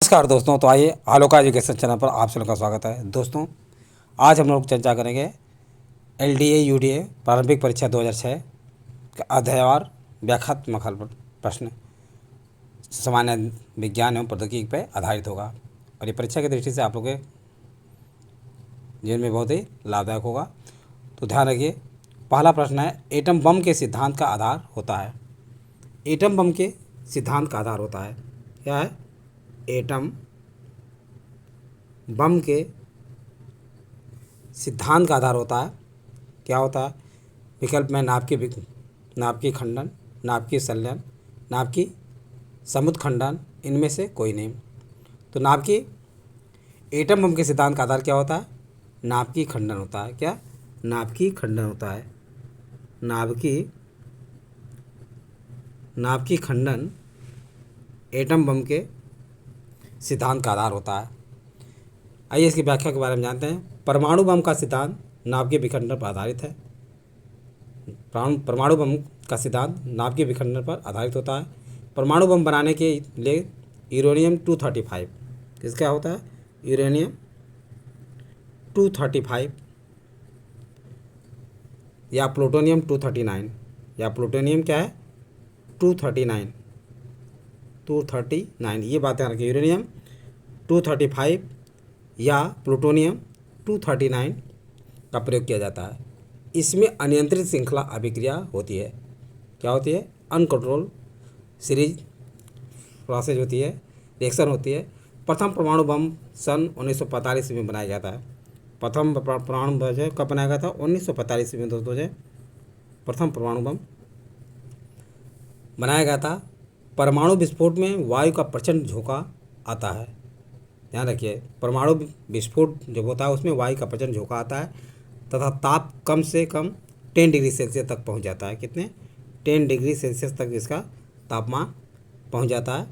नमस्कार दोस्तों। तो आइए आलोका एजुकेशन चैनल पर आप सभी का स्वागत है। दोस्तों आज हम लोग चर्चा करेंगे LDA UDA प्रारंभिक परीक्षा 2006 का अध्यायवार व्याख्यात्मक हल प्रश्न सामान्य विज्ञान एवं प्रौद्योगिकी पर आधारित होगा और ये परीक्षा की दृष्टि से आप लोग के जीवन में बहुत ही लाभदायक होगा। तो ध्यान रखिए, पहला प्रश्न है, एटम बम के सिद्धांत का आधार होता है। एटम बम के सिद्धांत का आधार होता है, क्या है? एटम बम के सिद्धांत का आधार होता है, क्या होता है? विकल्प में नाभिकीय खंडन, नाभिकीय संलयन, नाभिकीय समुद्र खंडन, इनमें से कोई नहीं। तो नाभिकीय एटम बम के सिद्धांत का आधार क्या होता है? नाभिकीय खंडन होता है। क्या? नाभिकीय खंडन होता है। नाभिकीय खंडन एटम बम के सिद्धांत का आधार होता है। आइए इसकी व्याख्या के बारे में जानते हैं। परमाणु बम का सिद्धांत नाभिकीय विखंडन पर आधारित है। परमाणु बम का सिद्धांत नाभिकीय विखंडन पर आधारित होता है। परमाणु बम बनाने के लिए यूरेनियम 235 किसका होता है? यूरेनियम 235 या प्लूटोनियम 239 या प्लूटोनियम क्या है? 239 ये बात ध्यान रखिए। यूरेनियम 235 या प्लूटोनियम 239 का प्रयोग किया जाता है। इसमें अनियंत्रित श्रृंखला अभिक्रिया होती है। क्या होती है? अनकंट्रोल सीरीज प्रोसेस होती है, रिएक्शन होती है। प्रथम परमाणु बम सन 1945 में बनाया गया था। प्रथम परमाणु बम जो है कब बनाया गया था? 1945 में दोस्तों जो प्रथम परमाणु बम बनाया गया था। परमाणु विस्फोट में वायु का प्रचंड झोंका आता है। ध्यान रखिए, परमाणु विस्फोट जब होता है उसमें वायु का प्रचंड झोंका आता है तथा ताप कम से कम 10 डिग्री सेल्सियस तक पहुंच जाता है। कितने? 10 डिग्री सेल्सियस तक इसका तापमान पहुंच जाता है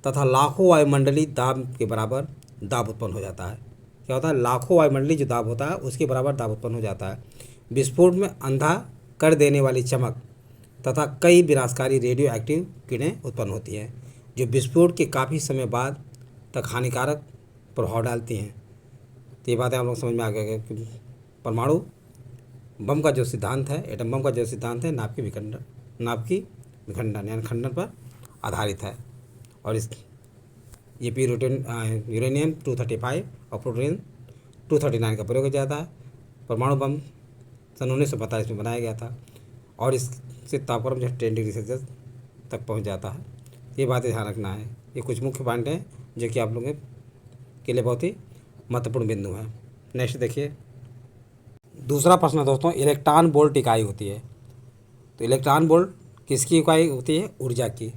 तथा लाखों वायुमंडलीय दाब के बराबर दाब उत्पन्न हो जाता है। क्या होता है? लाखों वायुमंडलीय जो दाब होता है उसके बराबर दाब उत्पन्न हो जाता है। विस्फोट में अंधा कर देने वाली चमक तथा कई विनाशकारी रेडियो एक्टिव किरणें उत्पन्न होती हैं जो विस्फोट के काफ़ी समय बाद तक हानिकारक प्रभाव डालती हैं। तो ये बातें आप लोग समझ में आ गए कि परमाणु बम का जो सिद्धांत है, एटम बम का जो सिद्धांत है, नाभिकीय विखंडन यानी खंडन पर आधारित है। और इस ये भी यूरेनियम 235 और प्लूटोनियम 239 का प्रयोग किया जाता है। परमाणु बम सन 1945 में बनाया गया था और इससे तापमान जो 10 डिग्री सेल्सियस तक पहुंच जाता है। ये बातें ध्यान रखना है। ये कुछ मुख्य पॉइंट हैं जो कि आप लोगों के लिए बहुत ही महत्वपूर्ण बिंदु है। नेक्स्ट देखिए, दूसरा प्रश्न दोस्तों, इलेक्ट्रॉन वोल्ट इकाई होती है। तो इलेक्ट्रॉन वोल्ट किसकी इकाई होती है? ऊर्जा की।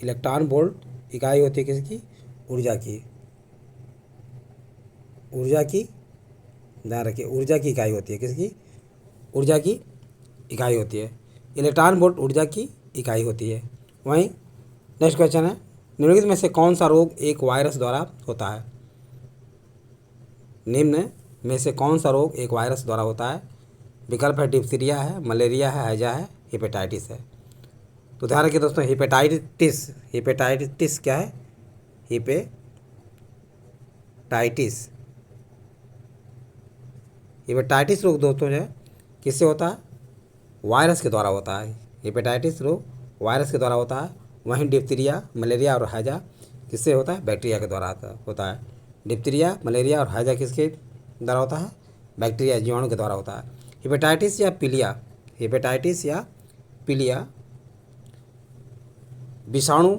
इलेक्ट्रॉन वोल्ट इकाई होती है किसकी? ऊर्जा की। ऊर्जा की ध्यान रखिए, ऊर्जा की इकाई होती है किसकी? ऊर्जा की इकाई होती है। इलेक्ट्रॉन वोल्ट ऊर्जा की इकाई होती है। वहीं नेक्स्ट क्वेश्चन है, निम्नलिखित में से कौन सा रोग एक वायरस द्वारा होता है? निम्न में से कौन सा रोग एक वायरस द्वारा होता है? विकल्प है डिप्थीरिया है, मलेरिया है, हैजा है, हेपेटाइटिस है। तो ध्यान रखिए दोस्तों, हेपेटाइटिस क्या है? हेपेटाइटिस रोग दोस्तों जो है किससे होता है? वायरस के द्वारा होता है। हेपेटाइटिस रोग वायरस के द्वारा होता है। वहीं डिप्थीरिया, मलेरिया और हैजा किससे होता है? बैक्टीरिया के द्वारा होता है। डिप्थीरिया, मलेरिया और हैजा किसके द्वारा होता है? बैक्टीरिया, जीवाणु के द्वारा होता है। हेपेटाइटिस या पीलिया विषाणु,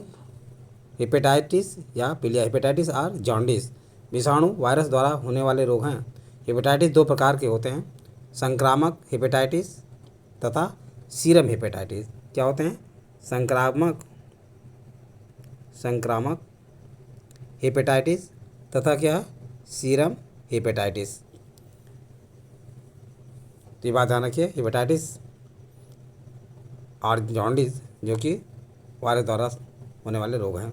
हेपेटाइटिस और जॉन्डिस विषाणु वायरस द्वारा होने वाले रोग हैं। हेपेटाइटिस दो प्रकार के होते हैं, संक्रामक हेपेटाइटिस तथा सीरम हेपेटाइटिस। क्या होते हैं? संक्रामक हेपेटाइटिस तथा क्या है? Serum hepatitis. तो ये बात ध्यान रखिए, हेपेटाइटिस और जॉन्डिस जो कि वायरस द्वारा होने वाले रोग हैं।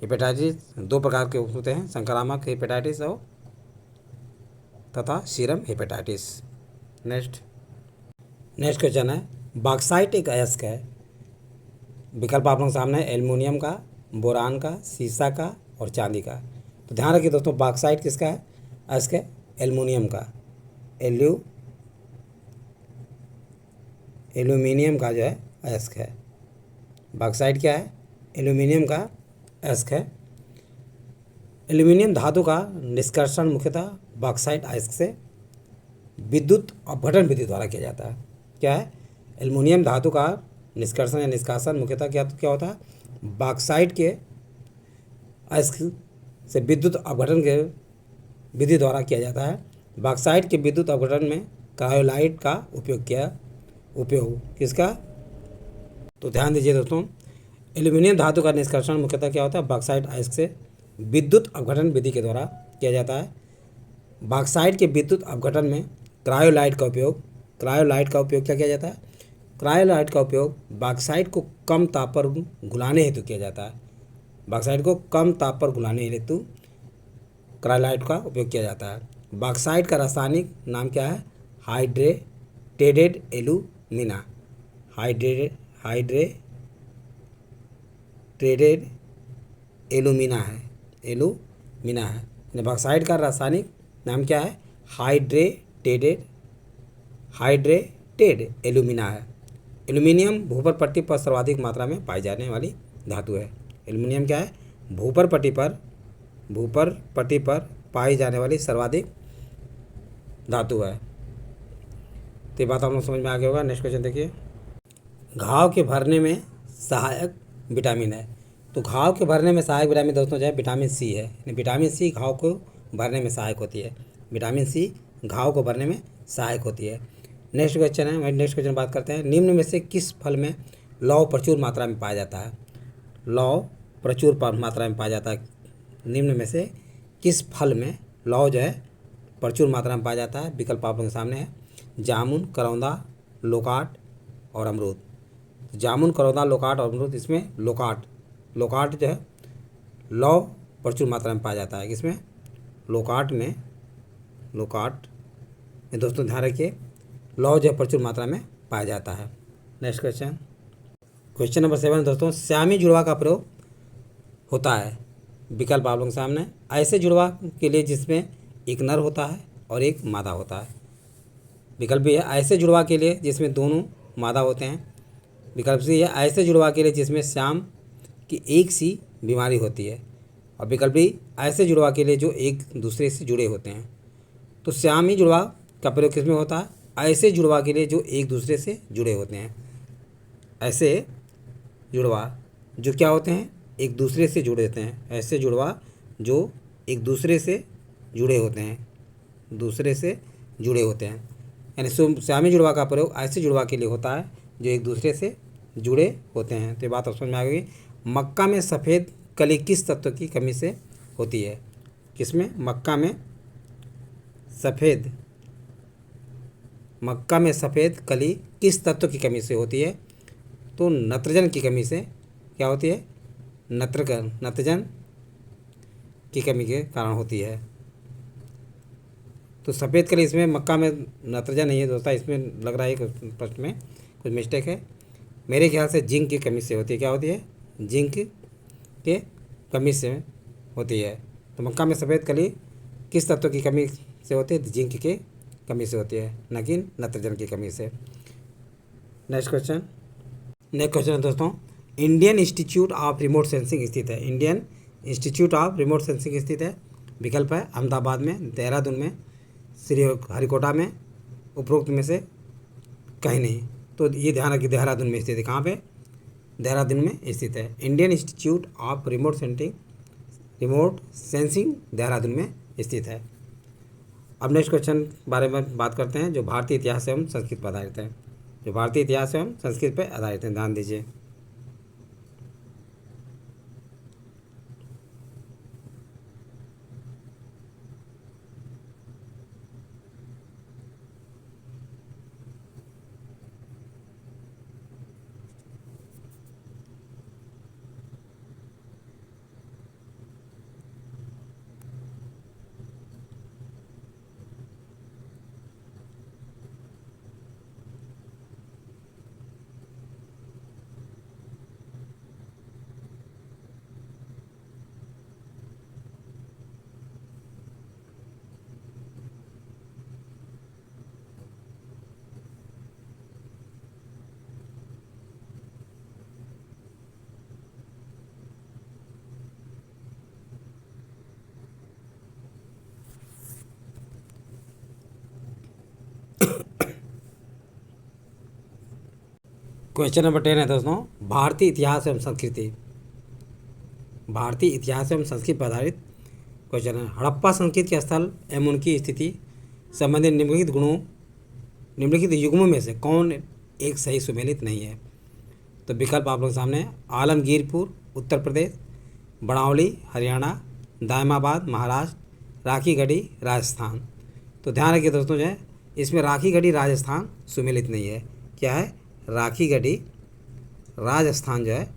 हेपेटाइटिस दो प्रकार के होते हैं, संक्रामक हेपेटाइटिस और तथा सीरम हेपेटाइटिस। नेक्स्ट क्वेश्चन है, बॉक्साइट एक अयस्क है। विकल्प आप लोगों के सामने है, एल्युमिनियम का, बोरान का, सीसा का और चांदी का। तो ध्यान रखिए दोस्तों, बॉक्साइट किसका है? अयस्क है एल्युमिनियम का। एल्यूमिनियम का जो है अयस्क है। बॉक्साइट क्या है? एल्यूमिनियम का अयस्क है। एल्यूमिनियम धातु का निष्कर्षण मुख्यतः बॉक्साइट अयस्क से विद्युत अपघटन विधि द्वारा किया जाता है। क्या है? एल्युमिनियम धातु का निष्कर्षण या निष्कासन मुख्यतः क्या होता है? बॉक्साइट के अयस्क से विद्युत अपघटन के विधि द्वारा किया जाता है। बॉक्साइट के विद्युत अपघटन में क्रायोलाइट का उपयोग किसका? तो ध्यान दीजिए दोस्तों, एल्यूमिनियम धातु का निष्कर्षण मुख्यतः क्या होता है? बॉक्साइट अयस्क से विद्युत अपघटन विधि के द्वारा किया जाता है। बॉक्साइट के विद्युत अपघटन में क्रायोलाइट का उपयोग क्या किया जाता है? क्रायोलाइट का उपयोग बॉक्साइट को कम ताप पर घुलाने हेतु किया जाता है। बॉक्साइट को कम ताप पर घुलाने हेतु क्रायोलाइट का उपयोग किया जाता है। बॉक्साइट का रासायनिक नाम क्या है? Hydrated alumina. हाइड्रेटेड एल्यूमिना है। बॉक्साइट का रासायनिक नाम क्या है? हाइड्रेटेड एल्यूमिना है। एल्यूमिनियम भूपर पट्टी पर सर्वाधिक मात्रा में पाई जाने वाली धातु है। एल्यूमिनियम क्या है? भूपर पट्टी पर पाई जाने वाली सर्वाधिक धातु है। तो ये बात आप लोग समझ में आ गया होगा। नेक्स्ट क्वेश्चन देखिए, घाव के भरने में सहायक विटामिन है। तो घाव के भरने में सहायक विटामिन दोस्तों जो है विटामिन सी है। विटामिन सी घाव को भरने में सहायक होती है। विटामिन सी घाव को भरने में सहायक होती है। नेक्स्ट क्वेश्चन बात करते हैं, निम्न में से किस फल में लौह प्रचुर मात्रा में पाया जाता है? लौह प्रचुर मात्रा में पाया जाता है। निम्न में से किस फल में लौह जो है प्रचुर मात्रा में पाया जाता है? विकल्प आप लोगों के सामने है, जामुन, करौंदा, लोकाट और अमरूद। जामुन, करौंदा, लोकाट और अमरूद। इसमें लोकाट जो है लौह प्रचुर मात्रा में पाया जाता है। किसमें? लोकाट में दोस्तों ध्यान रखिए, लौह जो है प्रचुर मात्रा में पाया जाता है। नेक्स्ट क्वेश्चन नंबर 7 दोस्तों, श्यामी जुड़वा का प्रयोग होता है। विकल्प आप लोगों के सामने, ऐसे जुड़वा के लिए जिसमें एक नर होता है और एक मादा होता है। विकल्प भी है, ऐसे जुड़वा के लिए जिसमें दोनों मादा होते हैं। विकल्प सी है, ऐसे जुड़वा के लिए जिसमें श्याम की एक सी बीमारी होती है। और विकल्प बी, ऐसे जुड़वा के लिए जो एक दूसरे से जुड़े होते हैं। तो श्यामी जुड़वा का प्रयोग किसमें होता है? ऐसे जुड़वा के लिए जो एक दूसरे से जुड़े होते हैं। ऐसे जुड़वा जो क्या होते हैं? एक दूसरे से जुड़े होते हैं। ऐसे जुड़वा जो एक दूसरे से जुड़े होते हैं, यानी श्यामी जुड़वा का प्रयोग ऐसे जुड़वा के लिए होता है जो एक दूसरे से जुड़े होते हैं। तो ये बात समझ में आ गई। मक्का में सफ़ेद कली किस तत्व की कमी से होती है? किसमें? मक्का में सफ़ेद कली किस तत्व की कमी से होती है? तो नत्रजन की कमी से क्या होती है? नत्रजन की कमी के कारण होती है। तो सफ़ेद कली, इसमें मक्का में नत्रजन नहीं है दोस्तों, इसमें लग रहा है कि प्रश्न में कुछ मिस्टेक है। मेरे ख्याल से जिंक की कमी से होती है। क्या होती है? जिंक के कमी से होती है। तो मक्का में सफ़ेद कली किस तत्व की कमी से होती है? जिंक के कमी से होती है, न कि नत्रजन की कमी से। नेक्स्ट क्वेश्चन दोस्तों, Indian institute of remote sensing स्थित है। Indian institute of remote sensing स्थित है। विकल्प है, अहमदाबाद में, देहरादून में, श्रीहरिकोटा में, उपरोक्त में से कहीं नहीं। तो ये ध्यान रखिए, देहरादून में स्थित है। कहाँ पे? देहरादून में स्थित है। Indian institute of remote sensing Dehradun में स्थित है। अब नेक्स्ट क्वेश्चन बारे में बात करते हैं, जो भारतीय इतिहास एवं संस्कृत पर आधारित है। ध्यान दीजिए। क्वेश्चन नंबर 10 है दोस्तों, भारतीय इतिहास एवं संस्कृति। भारतीय इतिहास एवं संस्कृति पर आधारित क्वेश्चन है। हड़प्पा संस्कृति के स्थल एवं उनकी स्थिति संबंधित निम्नलिखित युग्मों में से कौन एक सही सुमेलित नहीं है? तो विकल्प आप लोगों के सामने है। आलमगीरपुर उत्तर प्रदेश, बड़ावली हरियाणा, दायमाबाद महाराष्ट्र, राखीगढ़ी राजस्थान। तो ध्यान रखिए दोस्तों, जो है इसमें राखीगढ़ी राजस्थान सुमेलित नहीं है। क्या है? राखीगढ़ी राजस्थान जो है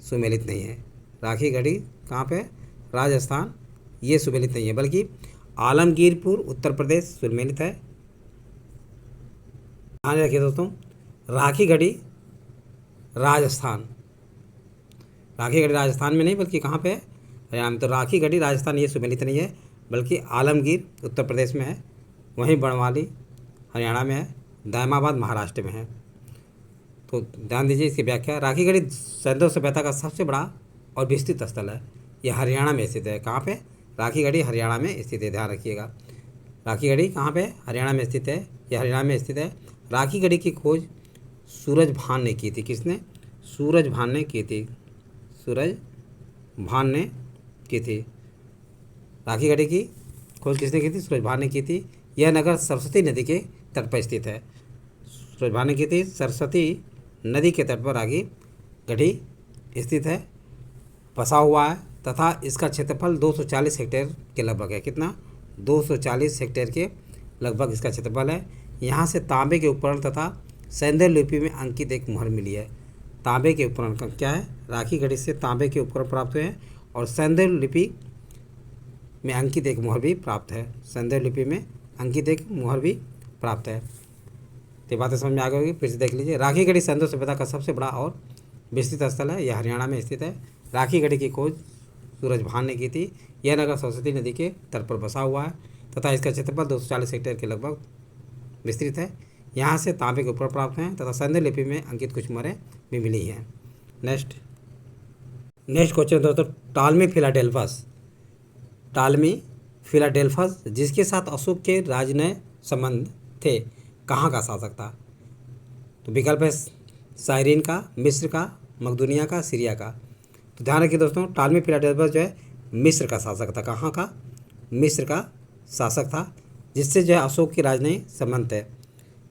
सुमेलित नहीं है। राखीगढ़ी कहाँ पे? राजस्थान, ये सुमेलित नहीं है, बल्कि आलमगीरपुर उत्तर प्रदेश सुमेलित है। ध्यान रखिए दोस्तों, राखीगढ़ी राजस्थान, राखीगढ़ी राजस्थान में नहीं बल्कि कहाँ पे है? हरियाणा में। तो राखीगढ़ी राजस्थान ये सुमेलित नहीं है, बल्कि आलमगीर उत्तर प्रदेश में है, वहीं बड़वाली हरियाणा में है, दायमाबाद महाराष्ट्र में है। तो ध्यान दीजिए इसकी व्याख्या। राखीगढ़ी सैंधव सभ्यता का सबसे बड़ा और विस्तृत स्थल है। यह हरियाणा में स्थित है। कहाँ पे? राखीगढ़ी हरियाणा में स्थित है, ध्यान रखिएगा। राखीगढ़ी कहाँ पे? हरियाणा में स्थित है। यह हरियाणा में स्थित है। राखीगढ़ी की खोज सूरज भान ने की थी। किसने? सूरज भान ने की थी। सूरज भान ने की थी। राखीगढ़ी की खोज किसने की थी? सूरज भान ने की थी। यह नगर सरस्वती नदी के तट पर स्थित है। सूरज भान ने की थी। सरस्वती नदी के तट पर राखीगढ़ी स्थित है, बसा हुआ है, तथा इसका क्षेत्रफल 240 हेक्टेयर के लगभग है। कितना? 240 हेक्टेयर के लगभग इसका क्षेत्रफल है। यहाँ से तांबे के उपकरण तथा सैंधव लिपि में अंकित एक मुहर मिली है। तांबे के उपकरण का क्या है? राखीगढ़ी से तांबे के उपकरण प्राप्त हुए हैं और सैंधव लिपि में अंकित एक मुहर भी प्राप्त है। सैंधव लिपि में अंकित एक मुहर भी प्राप्त है। तो बातें समझ में आ गई होगी, फिर से देख लीजिए। राखीगढ़ी सैंधव सभ्यता का सबसे बड़ा और विस्तृत स्थल है। यह हरियाणा में स्थित है। राखीगढ़ी की खोज सूरज भान ने की थी। यह नगर सरस्वती नदी के तट पर बसा हुआ है तथा इसका क्षेत्रफल 240 हेक्टेयर के लगभग विस्तृत है। यहाँ से तांबे के उपकरण प्राप्त हैं तथा सैंधव लिपि में अंकित कुछ मुहरें भी मिली हैं। नेक्स्ट क्वेश्चन दोस्तों, टालमी फिलाडेल्फस। टालमी फिलाडेल्फस जिसके साथ अशोक के राजनय संबंध थे, कहाँ का शासक था? तो विकल्प है साइरिन का, मिस्र का, मकदूनिया का, सीरिया का। तो ध्यान रखिए दोस्तों, टालमी फिलाडेल्फस जो है मिस्र का शासक था। कहाँ का? मिस्र का शासक था, जिससे जो है अशोक के राजनयिक संबंध है।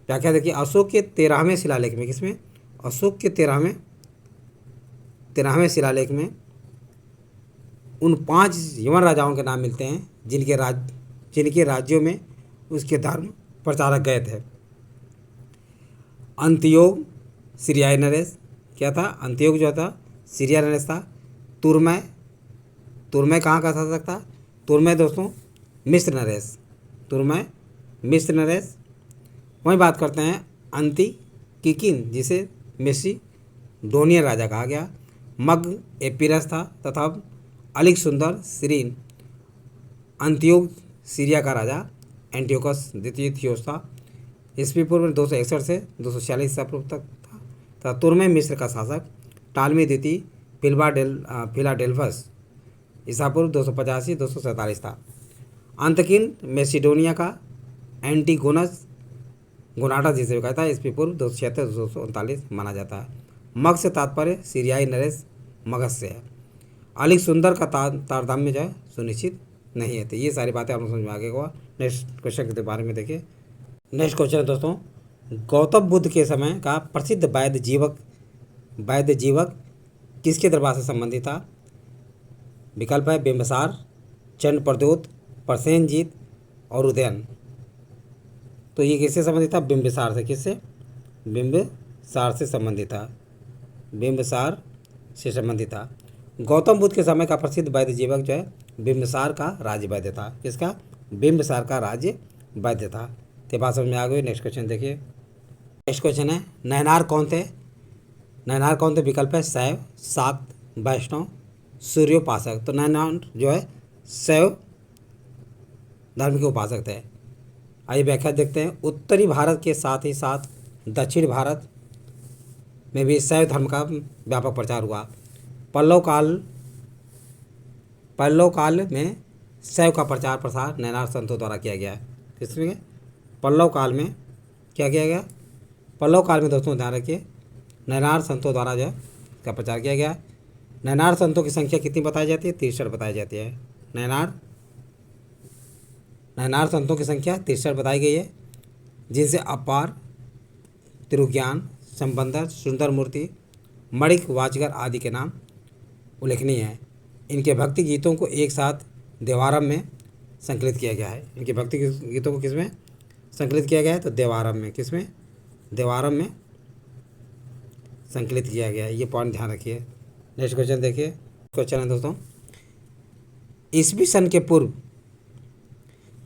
व्याख्या देखिए, अशोक के 13वें शिलालेख में, किसमें? अशोक के 13वें शिलालेख में उन 5 यवन राजाओं के नाम मिलते हैं जिनके राज्यों में उसके धर्म प्रचारक गए थे। अंत्योग सीरियाई नरेश, क्या था? अंत्योग जो था सीरिया नरेश था। तुर्मै कहाँ का शासक था? तुर्मै दोस्तों मिस्र नरेश। तुर्मै मिस्र नरेश। वहीं बात करते हैं अंतिकिकिन, जिसे मेसिडोनियन राजा कहा गया। मग एपिरस था तथा अलिक सुंदर सिरीन। अंत्योग सीरिया का राजा एंटियोकस द्वितीय थियोस था। ईस्वी पूर्व 261 से 246 ईसा पूर्व तक था तथा तुर्मै मिस्र का शासक टालमी द्वितीय फिलाडेल्फस ईसा पूर्व 285-247 था। अंतकिन मैसिडोनिया का एंटीगोनस गोनाटा जिसे कहता है ईस्वी पूर्व 276-239 माना जाता है। मग से तात्पर्य सीरियाई नरेश मगध से है। अलिक सुंदर का तारतम्य जो है सुनिश्चित नहीं है। तो ये सारी बातें आप लोग समझ में आ गए होगा। नेक्स्ट क्वेश्चन के बारे में देखिए। नेक्स्ट क्वेश्चन है दोस्तों, गौतम बुद्ध के समय का प्रसिद्ध वैद्य जीवक किसके दरबार से संबंधित था? विकल्प है बिंबिसार, चंड प्रद्योत, प्रसेनजीत और उदयन। तो ये किससे संबंधित था? बिंबिसार से। किससे? बिंबिसार से संबंधित था। बिंबिसार से संबंधित था। गौतम बुद्ध के समय का प्रसिद्ध वैद्य जीवक जो है बिंबिसार का राज्य वैद्य था। किसका? बिंबिसार का राज्य वैद्य था। तो बात समझ में आ गई। नेक्स्ट क्वेश्चन देखिए। नेक्स्ट क्वेश्चन है, नयनार कौन थे? नयनार कौन थे? विकल्प है शैव, शाक्त, वैष्णव, सूर्योपासक। तो नयनार जो है शैव धर्म के उपासक थे। आइए व्याख्या देखते हैं। उत्तरी भारत के साथ ही साथ दक्षिण भारत में भी शैव धर्म का व्यापक प्रचार हुआ। पल्लव काल में शैव का प्रचार प्रसार नयनार संतों द्वारा किया गया है। किसमें? पल्लव काल में क्या किया गया? पल्लव काल में दोस्तों ध्यान रखिए, नैनार संतों द्वारा जो है इसका प्रचार किया गया है। नैनार संतों की संख्या कितनी बताई जाती है? 63 बताई जाती है। नैनार संतों की संख्या 63 बताई गई है, जिनसे अपार, तिरुज्ञान, संबंधर, सुंदर मूर्ति, मणिक वाचगर आदि के नाम उल्लेखनीय हैं। इनके भक्ति गीतों को एक साथ देवारम में संकलित किया गया है। इनके भक्ति गीतों को किसमें संकलित किया गया है? तो देवारम में। किसमें? देवारम में संकलित किया गया है। ये पॉइंट ध्यान रखिए। नेक्स्ट क्वेश्चन देखिए। क्वेश्चन है दोस्तों, ईसवी सन के पूर्व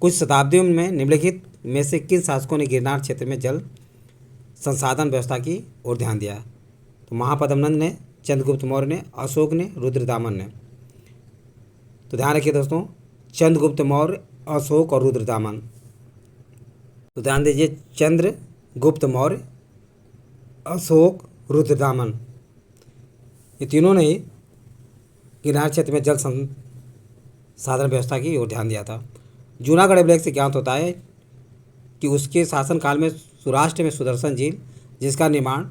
कुछ शताब्दियों में निम्नलिखित में से किन शासकों ने गिरनार क्षेत्र में जल संसाधन व्यवस्था की ओर ध्यान दिया? तो महापद्मनंद ने, चंद्रगुप्त मौर्य ने, अशोक ने, रुद्रदामन ने। तो ध्यान रखिए दोस्तों, चंद्रगुप्त मौर्य, अशोक और रुद्रदामन। तो ध्यान दीजिए, चंद्रगुप्त मौर्य, अशोक, रुद्रदामन, ये तीनों ने ही गिरनार क्षेत्र में जल संसाधन व्यवस्था की ओर ध्यान दिया था। जूनागढ़ अभिलेख से ज्ञात होता है कि उसके शासनकाल में सौराष्ट्र में सुदर्शन झील, जिसका निर्माण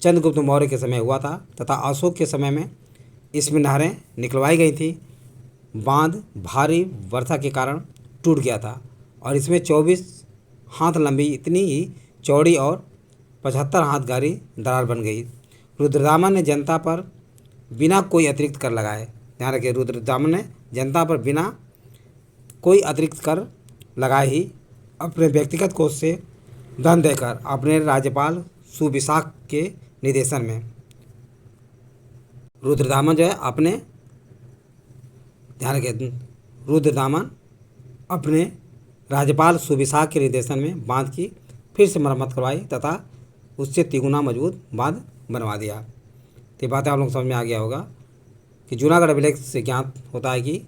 चंद्रगुप्त मौर्य के समय हुआ था, तथा अशोक के समय में इसमें नहरें निकलवाई गई थी। बांध भारी वर्षा के कारण टूट गया था और इसमें 24 हाथ लंबी, इतनी ही चौड़ी और 75 हाथ गहरी दरार बन गई। रुद्रदामन ने जनता पर बिना कोई अतिरिक्त कर लगाए, ध्यान रखिए, रुद्रदामन ने जनता पर बिना कोई अतिरिक्त कर लगाए ही अपने व्यक्तिगत कोष से धन देकर अपने राज्यपाल सुविशाख के निर्देशन में, रुद्रदामन जो है अपने, ध्यान रखिए, रुद्रदामन अपने राज्यपाल सुविशाख के निर्देशन में बांध की फिर से मरम्मत करवाई तथा उससे तिगुना मजबूत बांध बनवा दिया। तो ये बातें आप लोग समझ में आ गया होगा कि जूनागढ़ अभिलेख से ज्ञात होता है कि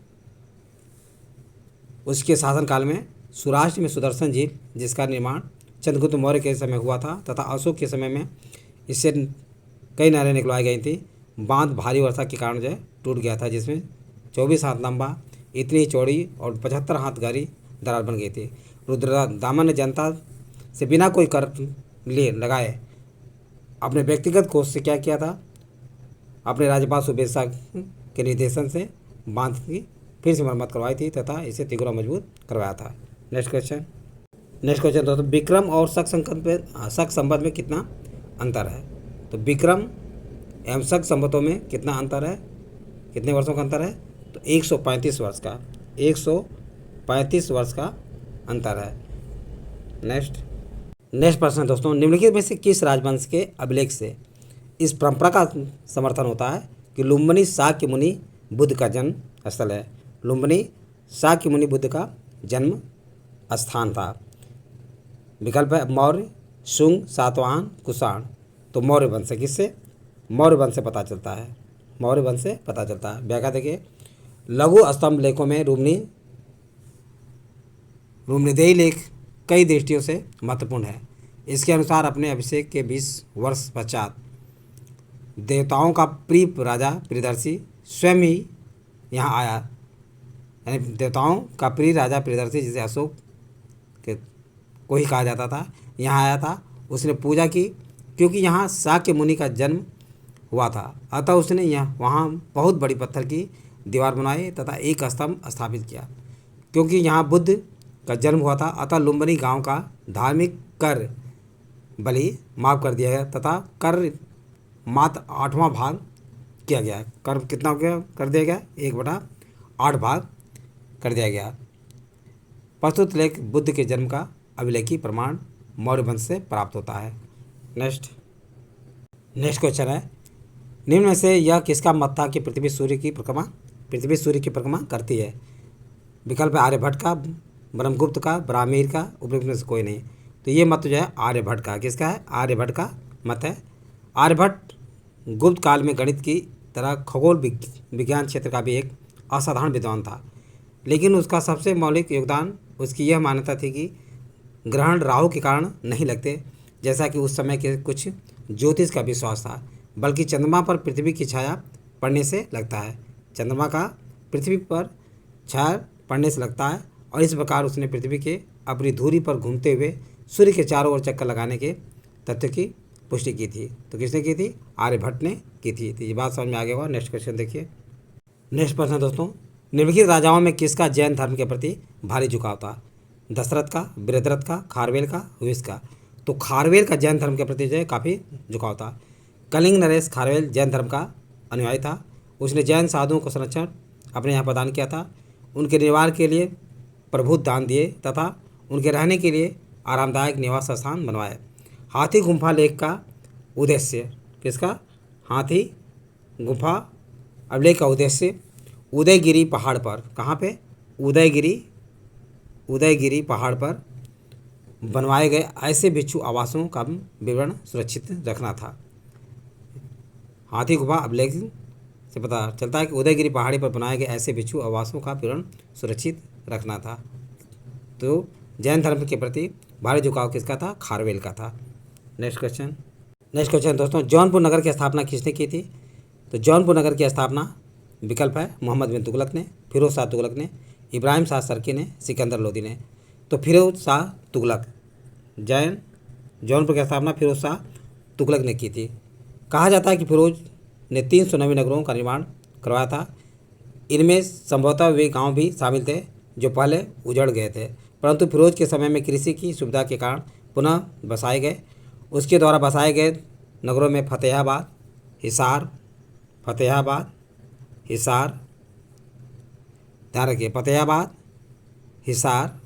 उसके शासनकाल में सौराष्ट्र में सुदर्शन झील, जिसका निर्माण चंद्रगुप्त मौर्य के समय हुआ था, तथा अशोक के समय में इससे कई नहरें निकलवाई गई थी। बांध भारी वर्षा के कारण जो है टूट गया था, जिसमें 24 हाथ लंबा, इतनी चौड़ी और 75 हाथ गहरी दरार बन गई थी। रुद्रदामन ने जनता से बिना कोई कर लिए लगाए अपने व्यक्तिगत कोष से क्या किया था? अपने राज्यपाल सुविशाख के निर्देशन से बांध की फिर से मरम्मत करवाई थी तथा इसे तिगुना मजबूत करवाया था। नेक्स्ट क्वेश्चन दोस्तों, विक्रम और शक संवत में कितना अंतर है? तो विक्रम एवं शक संवतों में कितना अंतर है? कितने वर्षों का अंतर है? तो 135 वर्ष का, 135 वर्ष का अंतर है। नेक्स्ट प्रश्न है दोस्तों, निम्नलिखित में से किस राजवंश के अभिलेख से इस परंपरा का समर्थन होता है कि लुम्बिनी शाक्य मुनि बुद्ध का जन्म स्थल है? लुम्बिनी शाक्य मुनि बुद्ध का जन्म स्थान था। विकल्प है मौर्य, शुंग, सातवाहन, कुषाण। तो मौर्य वंश से, किससे? मौर्य वंश से पता चलता है, मौर्य वंश से पता चलता है। व्याख्या देखिए, लघु स्तंभ लेखों में रुम्निदेयी लेख कई दृष्टियों से महत्वपूर्ण है। इसके अनुसार अपने अभिषेक के 20 वर्ष पश्चात देवताओं का प्रिय राजा प्रियदर्शी स्वयं ही यहाँ आया, यानी देवताओं का प्रिय राजा प्रियदर्शी, जिसे अशोक के को ही कहा जाता था, यहाँ आया था। उसने पूजा की, क्योंकि यहाँ शाक्य मुनि का जन्म हुआ था, अतः उसने वहाँ बहुत बड़ी पत्थर की दीवार बनाई तथा एक स्तंभ स्थापित किया। क्योंकि यहाँ बुद्ध का जन्म हुआ था, अतः लुम्बिनी गांव का धार्मिक कर बलि माफ कर दिया गया तथा कर मात्र 8वां भाग किया गया। कर कितना कर दिया गया? 1/8 भाग कर दिया गया। प्रस्तुत लेख बुद्ध के जन्म का अभिलेखी प्रमाण मौर्य वंश से प्राप्त होता है। नेक्स्ट क्वेश्चन है, निम्न में से यह किसका मत था कि पृथ्वी सूर्य की परिक्रमा करती है? विकल्प है आर्यभट्ट का, ब्रह्मगुप्त का, ब्राह्मीर का, उपरोक्त में से कोई नहीं। तो ये मत जो है आर्यभट्ट का, किसका है? आर्यभट्ट का मत है। आर्यभट्ट गुप्त काल में गणित की तरह खगोल विज्ञान क्षेत्र का भी एक असाधारण विद्वान था, लेकिन उसका सबसे मौलिक योगदान उसकी यह मान्यता थी कि ग्रहण राहु के कारण नहीं लगते, जैसा कि उस समय के कुछ ज्योतिष का विश्वास था, बल्कि चंद्रमा पर पृथ्वी की छाया पड़ने से लगता है। चंद्रमा का पृथ्वी पर छाया पड़ने से लगता है, और इस प्रकार उसने पृथ्वी के अपनी धुरी पर घूमते हुए सूर्य के चारों ओर चक्कर लगाने के तथ्य की पुष्टि की थी। तो किसने की थी? आर्यभट्ट ने की थी। तो ये बात समझ में आ गया होगा। नेक्स्ट क्वेश्चन देखिए। नेक्स्ट प्रश्न है दोस्तों, निम्नलिखित राजाओं में किसका जैन धर्म के प्रति भारी झुकाव था? दशरथ का, बृहद्रथ का, खारवेल का, हुइस का? तो खारवेल का जैन धर्म के प्रति जो है काफ़ी झुकाव था। कलिंग नरेश खारवेल जैन धर्म का अनुयायी था। उसने जैन साधुओं को संरक्षण अपने यहाँ प्रदान किया था। उनके निर्वाह के लिए प्रभुत दान दिए तथा उनके रहने के लिए आरामदायक निवास स्थान बनवाए। हाथी गुम्फा लेख का उद्देश्य किसका? हाथी गुम्फा अभिलेख का उद्देश्य उदयगिरी पहाड़ पर, कहाँ पे? उदयगिरी पहाड़ पर बनवाए गए ऐसे भिक्षु आवासों का विवरण सुरक्षित रखना था। हाथी गुफा अभिलेख से पता चलता है कि उदयगिरी पहाड़ी पर बनाए गए ऐसे भिक्षु आवासों का विवरण सुरक्षित रखना था। तो जैन धर्म के प्रति भारी झुकाव किसका था? खारवेल का था। नेक्स्ट क्वेश्चन दोस्तों, जौनपुर नगर की स्थापना किसने की थी? तो जौनपुर नगर की स्थापना विकल्प है मोहम्मद बिन तुगलक ने, फिरोज शाह तुगलक ने, इब्राहिम शाह सरकी ने, सिकंदर लोदी ने। तो फिरोज शाह तुगलक, जौनपुर की स्थापना फिरोज शाह तुगलक ने की थी। कहा जाता है कि फिरोज ने 300 नवीन नगरों का निर्माण करवाया था। इनमें संभवतः वे गांव भी शामिल थे जो पहले उजड़ गए थे, परंतु फिरोज के समय में कृषि की सुविधा के कारण पुनः बसाए गए। उसके द्वारा बसाए गए नगरों में फतेहाबाद, हिसार, ध्यान रखिए, फतेहाबाद, हिसार,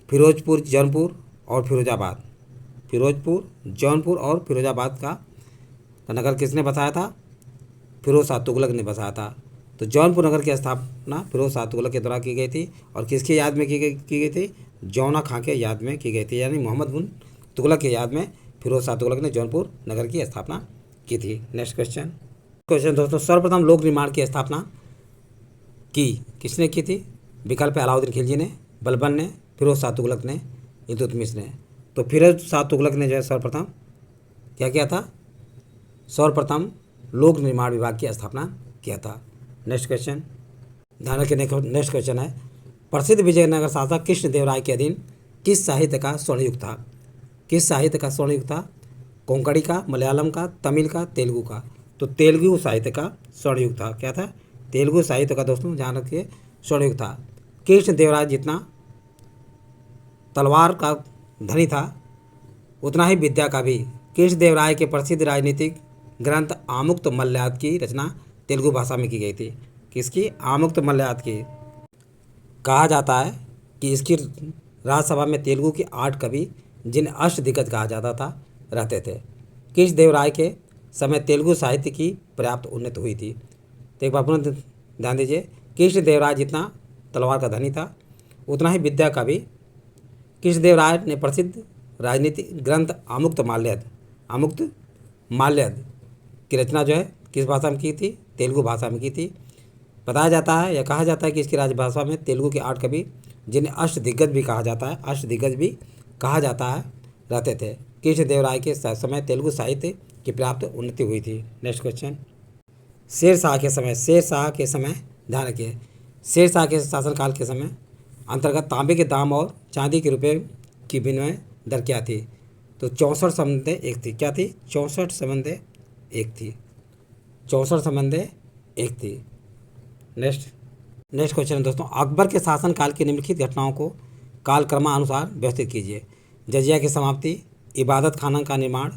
फिरोजपुर, जौनपुर और फिरोजाबाद। फिरोजपुर, जौनपुर और फिरोजाबाद का नगर किसने बसाया था? फिरोज शाह तुगलक ने बसाया था। तो जौनपुर नगर की स्थापना फिरोज शाह तुगलक के द्वारा की गई थी और किसकी याद में की गई थी? जौना खां के याद में की गई थी, यानी मोहम्मद बिन तुगलक के याद में फिरोज शाह तुगलक ने जौनपुर नगर की स्थापना की थी। नेक्स्ट क्वेश्चन दोस्तों, सर्वप्रथम लोक निर्माण की स्थापना किसने की थी? विकल्प है अलाउद्दीन खिलजी ने, बलबन ने, फिरोज शाह तुगलक ने, इल्तुतमिश ने। तो फिरोज शाह तुगलक ने जो है सर्वप्रथम क्या किया था? सर्वप्रथम लोक निर्माण विभाग की स्थापना किया था। नेक्स्ट क्वेश्चन ध्यान रखिए। नेक्स्ट क्वेश्चन है, प्रसिद्ध विजयनगर शासक कृष्णदेवराय के अधीन किस साहित्य का स्वर्णयुग था? किस साहित्य का स्वर्णयुग था? कोंकणी का, मलयालम का, तमिल का, तेलुगु का? तो तेलुगु साहित्य का स्वर्णयुग था। क्या था? तेलुगु साहित्य का दोस्तों ध्यान रखिए स्वर्णयुग था। कृष्णदेवराय जितना तलवार का धनी था उतना ही विद्या का भी। कृष्णदेवराय के प्रसिद्ध राजनीतिक ग्रंथ आमुक्तमाल्याद की रचना तेलुगु भाषा में की गई थी। किसकी? आमुक्तमाल्याद की। कहा जाता है कि इसकी राज्यसभा में तेलुगु के 8 कवि, जिन्हें अष्टदिग्गज कहा जाता था, रहते थे। कृष्णदेवराय के समय तेलुगु साहित्य की पर्याप्त उन्नति हुई थी। तो एक बार पुनः ध्यान दीजिए, कृष्णदेवराय जितना तलवार का धनी था उतना ही विद्या का भी। कृष्णदेवराय ने प्रसिद्ध राजनीतिक ग्रंथ आमुक्तमाल्याद की रचना जो है किस भाषा में की थी? तेलुगु भाषा में की थी। बताया जाता है या कहा जाता है कि इसकी राजभाषा में तेलुगु के 8 कवि, जिन्हें अष्टदिग्गज भी कहा जाता है, रहते थे। कृष्णदेवराय के समय तेलुगु साहित्य की पर्याप्त उन्नति हुई थी। नेक्स्ट क्वेश्चन, शेर शाह के समय ध्यान रखिए, शेर शाह के शासनकाल के समय अंतर्गत तांबे के दाम और चांदी के रुपये की विनिमय दर क्या थी? तो 64 समंदे एक थी। क्या थी? 64 समंदे एक थी। नेक्स्ट क्वेश्चन है दोस्तों, अकबर के शासनकाल की निम्नलिखित घटनाओं को कालक्रमानुसार व्यवस्थित कीजिए। जजिया की समाप्ति, इबादत खाना का निर्माण,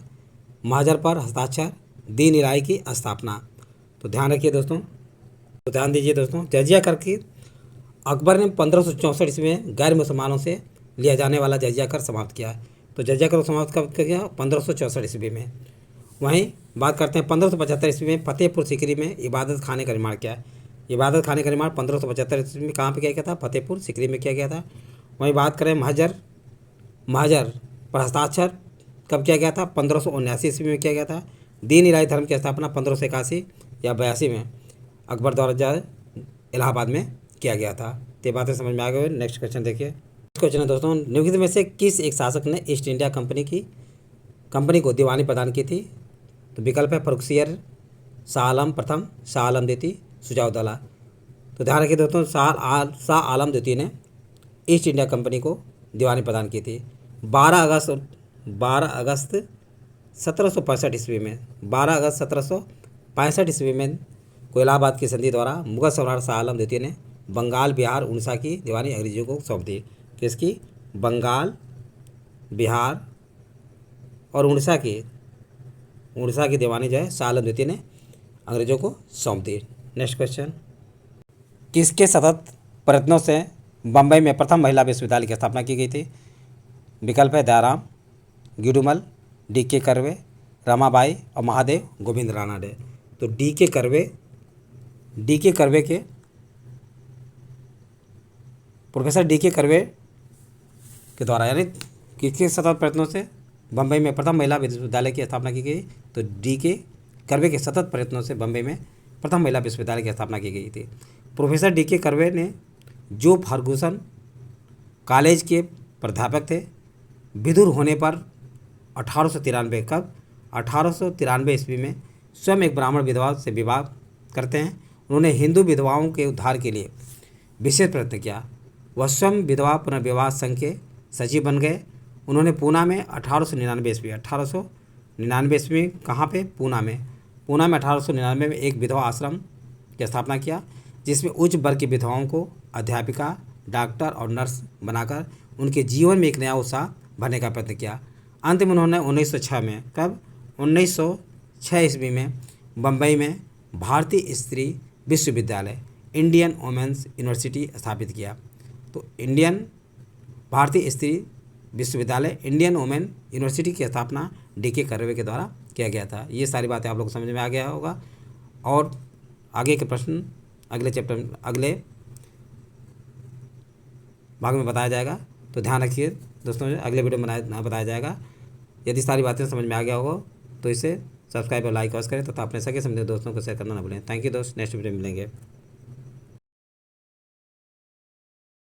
महाजर पर हस्ताक्षर, दीन इलाही की स्थापना। तो ध्यान रखिए दोस्तों, तो ध्यान दीजिए दोस्तों, जजिया कर की अकबर ने 1564 ईस्वी में गैर मुसलमानों से लिया जाने वाला जजिया कर समाप्त किया। तो जजिया कर समाप्त कब किया? 1564 ईस्वी में। वहीं बात करते हैं 1575 ईस्वी में फतेहपुर सीकरी में इबादत खाने का निर्माण किया। इबादत खाने का निर्माण 1575 ईस्वी में कहाँ पे किया गया था? फतेहपुर सीकरी में किया गया था। वहीं बात करें महाजर पर हस्ताक्षर कब किया गया था? 1579 ईस्वी में किया गया था। दीन इलाही धर्म की स्थापना 1581 या 82 में अकबर द्वारा इलाहाबाद में किया गया था। तो ये बातें समझ में आ गई। नेक्स्ट क्वेश्चन देखिए। नेक्स्ट क्वेश्चन है दोस्तों, निम्नलिखित में से किस एक शासक ने ईस्ट इंडिया कंपनी को दीवानी प्रदान की थी? तो विकल्प है फर्रुखसियर, शाह आलम प्रथम, शाह आलम द्वितीय, सुजाउद्दौला। तो ध्यान रखिए दोस्तों, शाह आलम द्वितीय ने ईस्ट इंडिया कंपनी को दीवानी प्रदान की थी। 12 अगस्त 1765 ईस्वी में 12 अगस्त 1765 ईस्वी में को इलाहाबाद की संधि द्वारा मुगल सम्राट शाह आलम द्वितीय ने बंगाल, बिहार, उड़ीसा की दीवानी अंग्रेजों को सौंप दी। किसकी? बंगाल, बिहार और उड़ीसा की दीवानी जो है शाह आलम द्वितीय ने अंग्रेजों को सौंप दी। नेक्स्ट क्वेश्चन, किसके सतत प्रयत्नों से बम्बई में प्रथम महिला विश्वविद्यालय की स्थापना की गई थी? विकल्प है दयाराम गिडुमल, D.K. कर्वे, रमाबाई और महादेव गोविंद रानाडे। तो D.K. कर्वे के प्रोफेसर D.K. कर्वे के द्वारा, यानी किसके सतत प्रयत्नों से बम्बई में प्रथम महिला विश्वविद्यालय की स्थापना की गई? तो D.K. कर्वे के सतत प्रयत्नों से बम्बई में प्रथम महिला विश्वविद्यालय की स्थापना की गई थी। Professor D.K. कर्वे ने जो फर्गुसन कॉलेज के प्राध्यापक थे, विदुर होने पर 1893 ईस्वी में स्वयं एक ब्राह्मण विधवा से विवाह करते हैं। उन्होंने हिंदू विधवाओं के उद्धार के लिए विशेष प्रयत्न किया। वह स्वयं विधवा पुनर्विवाह संघ के सचिव बन गए। उन्होंने पूना में 1899 ईस्वी कहाँ पे? पूना में 1899 में एक विधवा आश्रम की स्थापना किया, जिसमें उच्च वर्ग की विधवाओं को अध्यापिका, डॉक्टर और नर्स बनाकर उनके जीवन में एक नया उत्साह भरने का प्रयत्न किया। अंत में उन्होंने 1906 में, कब? 1906 ईस्वी में बम्बई में भारतीय स्त्री विश्वविद्यालय, इंडियन वुमेन्स यूनिवर्सिटी स्थापित किया। तो भारतीय स्त्री विश्वविद्यालय, इंडियन वुमेन यूनिवर्सिटी की स्थापना D.K. कर्वे के द्वारा किया गया था। ये सारी बातें आप लोग को समझ में आ गया होगा। और आगे के प्रश्न अगले भाग में बताया जाएगा। तो ध्यान रखिए दोस्तों, अगले वीडियो में बताया जाएगा। यदि सारी बातें समझ में आ गया होगा तो इसे सब्सक्राइब और लाइक अवश्य करें तथा अपने सगे समझे दोस्तों को शेयर करना न भूलें। थैंक यू दोस्त, नेक्स्ट वीडियो में मिलेंगे।